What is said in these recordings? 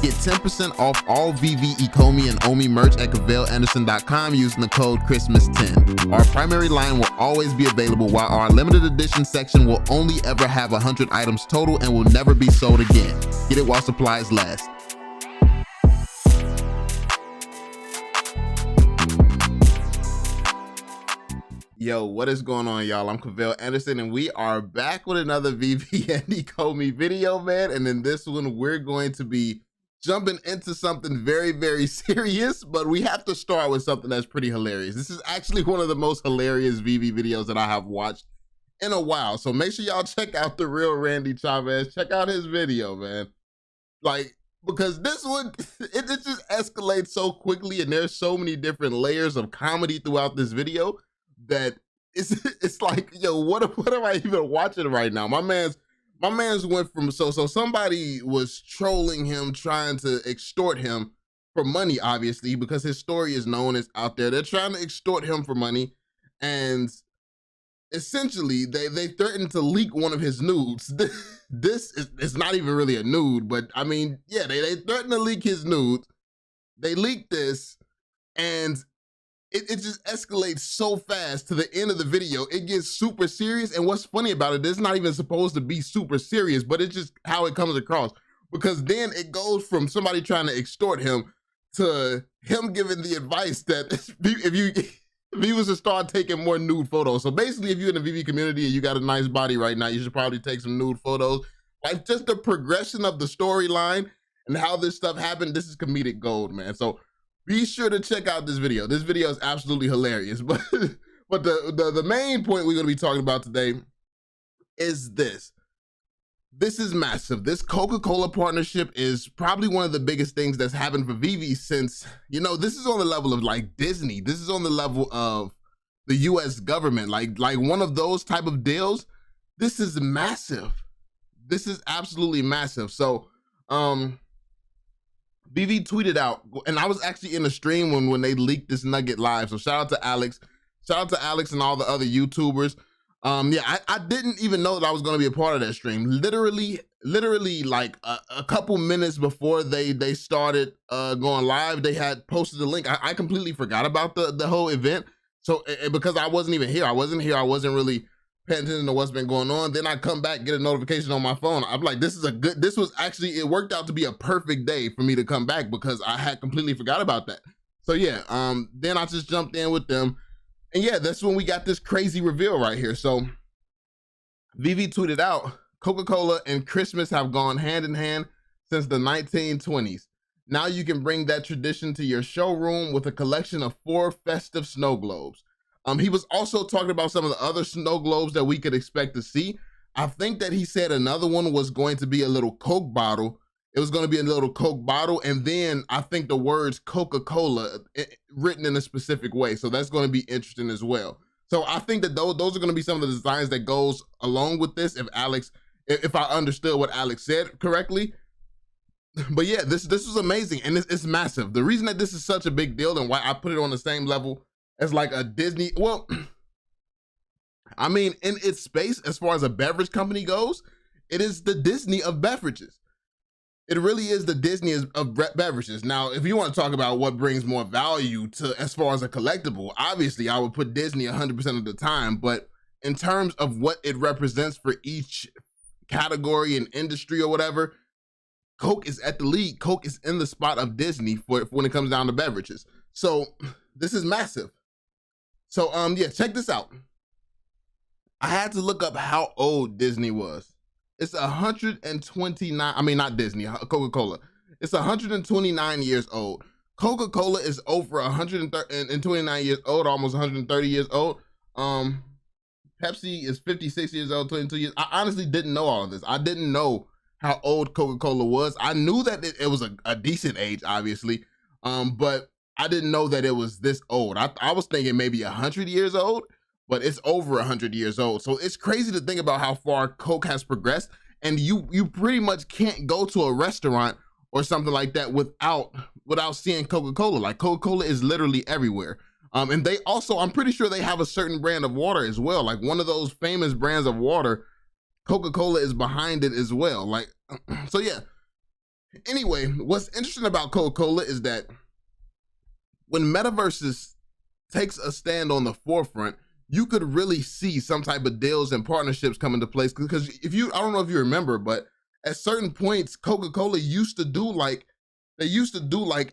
Get 10% off all VeVe, Ecomi, and Omi merch at CavellAnderson.com using the code Christmas10. Our primary line will always be available, while our limited edition section will only ever have 100 items total and will never be sold again. Get it while supplies last. Yo, what is going on, y'all? I'm Cavell Anderson, and we are back with another VeVe and Ecomi video, man. And in this one, we're going to be jumping into something very, very serious, but we have to start with something that's pretty hilarious. This is actually one of the most hilarious VeVe videos that I have watched in a while. So make sure y'all check out the real Randy Chavez. Check out his video, man. Like, because this one, it just escalates so quickly, and there's so many different layers of comedy throughout this video that it's like, yo, what am I even watching right now? My man's went from, so somebody was trolling him, trying to extort him for money, obviously, because his story is known, it's out there. They're trying to extort him for money, and essentially they threatened to leak one of his nudes. This is not even really a nude, but I mean, yeah, they threatened to leak his nudes. They leaked this, and it just escalates so fast to the end of the video. It gets super serious, and what's funny about it, it's not even supposed to be super serious, but it's just how it comes across. Because then it goes from somebody trying to extort him to him giving the advice that if he was to start taking more nude photos. So basically, if you're in the VeVe community and you got a nice body right now, you should probably take some nude photos. Like, just the progression of the storyline and how this stuff happened, this is comedic gold, man. So be sure to check out this video. This video is absolutely hilarious. But the main point we're going to be talking about today is this. This is massive. This Coca-Cola partnership is probably one of the biggest things that's happened for VeVe since, you know, this is on the level of like Disney. This is on the level of the US government, like one of those type of deals. This is massive. This is absolutely massive. So, VeVe tweeted out, and I was actually in the stream when they leaked this nugget live. So shout out to Alex. Shout out to Alex and all the other YouTubers. Yeah, I didn't even know that I was going to be a part of that stream. Literally like a couple minutes before they started going live, they had posted the link. I completely forgot about the whole event. So because I wasn't even here. I wasn't really paying attention to what's been going on. Then I come back, get a notification on my phone. I'm like, this was actually, it worked out to be a perfect day for me to come back because I had completely forgot about that. So yeah, then I just jumped in with them. And yeah, that's when we got this crazy reveal right here. So VeVe tweeted out, Coca-Cola and Christmas have gone hand in hand since the 1920s. Now you can bring that tradition to your showroom with a collection of 4 festive snow globes. He was also talking about some of the other snow globes that we could expect to see. I think that he said another one was going to be a little Coke bottle. It was going to be a little Coke bottle. And then I think the words Coca-Cola written in a specific way. So that's going to be interesting as well. So I think that those are going to be some of the designs that goes along with this. If I understood what Alex said correctly. But yeah, this was amazing. And it's massive. The reason that this is such a big deal and why I put it on the same level as like a Disney, well, I mean, in its space, as far as a beverage company goes, it is the Disney of beverages. It really is the Disney of beverages. Now, if you want to talk about what brings more value to as far as a collectible, obviously I would put Disney 100% of the time. But in terms of what it represents for each category and industry or whatever, Coke is at the lead. Coke is in the spot of Disney for when it comes down to beverages. So this is massive. So yeah, check this out. I had to look up how old Disney was. It's 129, I mean, not Disney, Coca-Cola. It's 129 years old. Coca-Cola is over 129 years old, almost 130 years old. Pepsi is 56 years old, 22 years. I honestly didn't know all of this. I didn't know how old Coca-Cola was. I knew that it was a decent age, obviously, but I didn't know that it was this old. I was thinking maybe 100 years old, but it's over 100 years old. So it's crazy to think about how far Coke has progressed. And you pretty much can't go to a restaurant or something like that without seeing Coca-Cola. Like, Coca-Cola is literally everywhere. And they also, I'm pretty sure they have a certain brand of water as well. Like, one of those famous brands of water, Coca-Cola is behind it as well. Like, so yeah, Anyway, what's interesting about Coca-Cola is that when metaverses takes a stand on the forefront, you could really see some type of deals and partnerships come into place. Because I don't know if you remember, but at certain points, Coca-Cola used to do like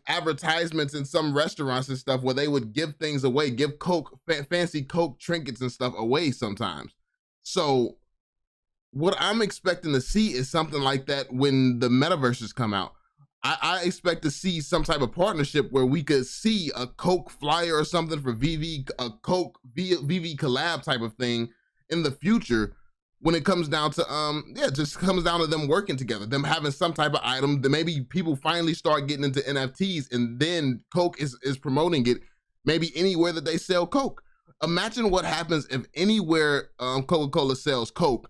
advertisements in some restaurants and stuff where they would give things away, give Coke, fancy Coke trinkets and stuff away sometimes. So what I'm expecting to see is something like that when the metaverses come out. I expect to see some type of partnership where we could see a Coke flyer or something for VeVe, a Coke VeVe collab type of thing in the future. When it comes down to just comes down to them working together, them having some type of item that maybe people finally start getting into NFTs, and then Coke is promoting it maybe anywhere that they sell Coke. Imagine what happens if anywhere Coca-Cola sells Coke,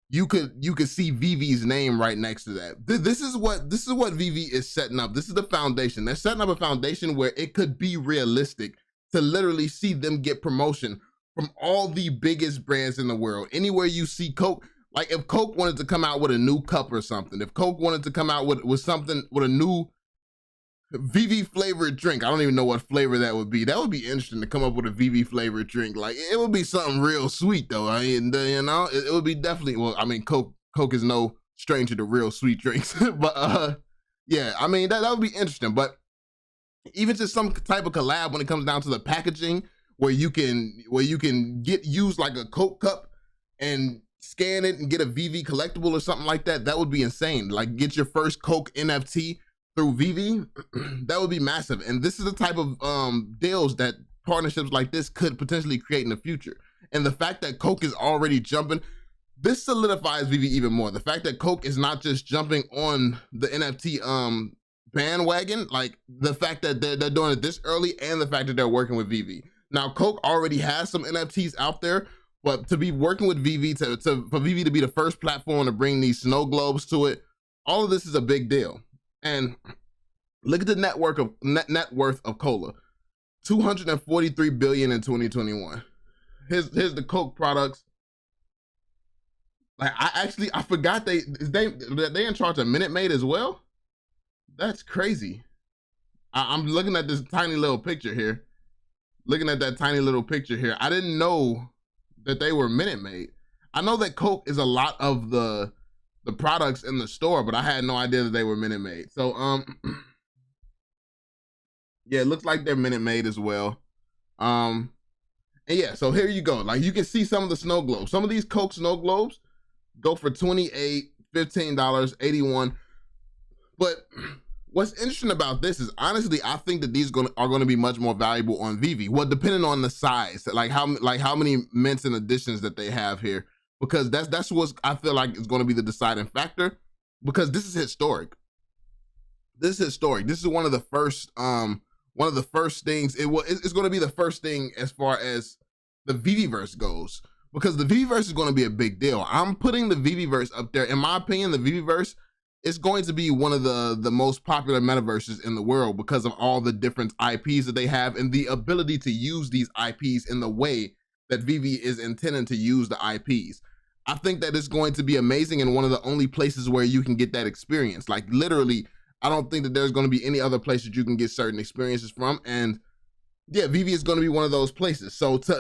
you could see VeVe's name right next to that. This is what VeVe is setting up. This is the foundation. They're setting up a foundation where it could be realistic to literally see them get promotion from all the biggest brands in the world. Anywhere you see Coke, like if Coke wanted to come out with a new cup or something, if Coke wanted to come out with something, with a new VeVe flavored drink, I don't even know what flavor that would be. That would be interesting to come up with a VeVe flavored drink. Like it would be something real sweet though. I mean, you know, it would be definitely, well, I mean, Coke is no stranger to real sweet drinks, but yeah, I mean, that would be interesting. But even just some type of collab when it comes down to the packaging, where you can use like a Coke cup and scan it and get a VeVe collectible or something like that. That would be insane. Like get your first Coke NFT through VeVe. That would be massive. And this is the type of deals that partnerships like this could potentially create in the future. And the fact that Coke is already jumping, this solidifies VeVe even more. The fact that Coke is not just jumping on the NFT bandwagon, like the fact that they're doing it this early, and the fact that they're working with VeVe. Now, Coke already has some NFTs out there, but to be working with VeVe, for VeVe to be the first platform to bring these snow globes to it, all of this is a big deal. And look at the net worth of Cola, 243 billion in 2021. Here's the Coke products. Like I forgot they in charge of Minute Maid as well. That's crazy. I'm looking at this tiny little picture here. Looking at that tiny little picture here, I didn't know that they were Minute Maid. I know that Coke is a lot of the products in the store, but I had no idea that they were Minute Maid. So yeah, it looks like they're Minute Maid as well. And yeah, so here you go. Like you can see some of the snow globes. Some of these Coke snow globes go for $28, $15, $81. But what's interesting about this is, honestly, I think that these are going to be much more valuable on VeVe. Well, depending on the size, like how many mints and additions that they have here, because that's what I feel like is going to be the deciding factor. Because this is historic. This is historic. This is one of the first things. It's going to be the first thing as far as the VeVeverse goes, because the VeVeverse is going to be a big deal. I'm putting the VeVeverse up there. In my opinion, the VeVeverse is going to be one of the most popular metaverses in the world because of all the different IPs that they have and the ability to use these IPs in the way that VeVe is intending to use the IPs. I think that it's going to be amazing and one of the only places where you can get that experience. Like literally, I don't think that there's going to be any other places you can get certain experiences from. And yeah, VeVe is going to be one of those places. So for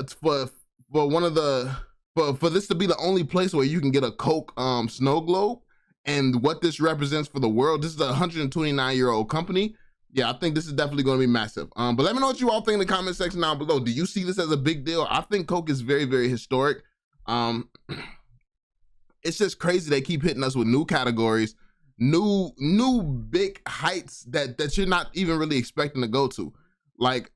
this to be the only place where you can get a Coke snow globe, and what this represents for the world, this is a 129-year-old company. Yeah, I think this is definitely going to be massive. But let me know what you all think in the comment section down below. Do you see this as a big deal? I think Coke is very, very historic. It's just crazy they keep hitting us with new categories, new big heights that you're not even really expecting to go to. Like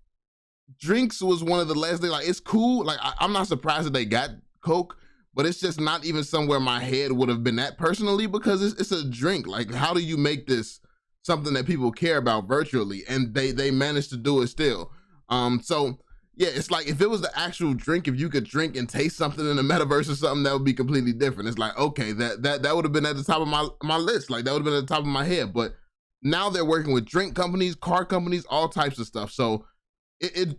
drinks was one of the last things. Like it's cool. Like I'm not surprised that they got Coke, but it's just not even somewhere my head would have been at personally, because it's a drink. Like how do you make this something that people care about virtually? And they managed to do it still. So yeah, it's like if it was the actual drink, if you could drink and taste something in the metaverse or something, that would be completely different. It's like, okay, that would have been at the top of my list. Like that would have been at the top of my head. But now they're working with drink companies, car companies, all types of stuff. So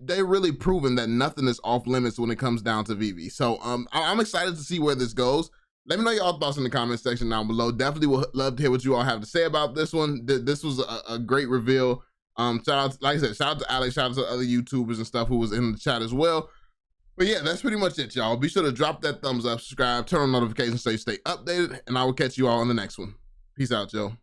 they're really proven that nothing is off limits when it comes down to VeVe. So I'm excited to see where this goes. Let me know your thoughts in the comment section down below. Definitely would love to hear what you all have to say about this one. This was a great reveal. Shout out, like I said, shout out to Alex, shout out to other YouTubers and stuff who was in the chat as well. But yeah, that's pretty much it, y'all. Be sure to drop that thumbs up, subscribe, turn on notifications so you stay updated, and I will catch you all on the next one. Peace out, y'all.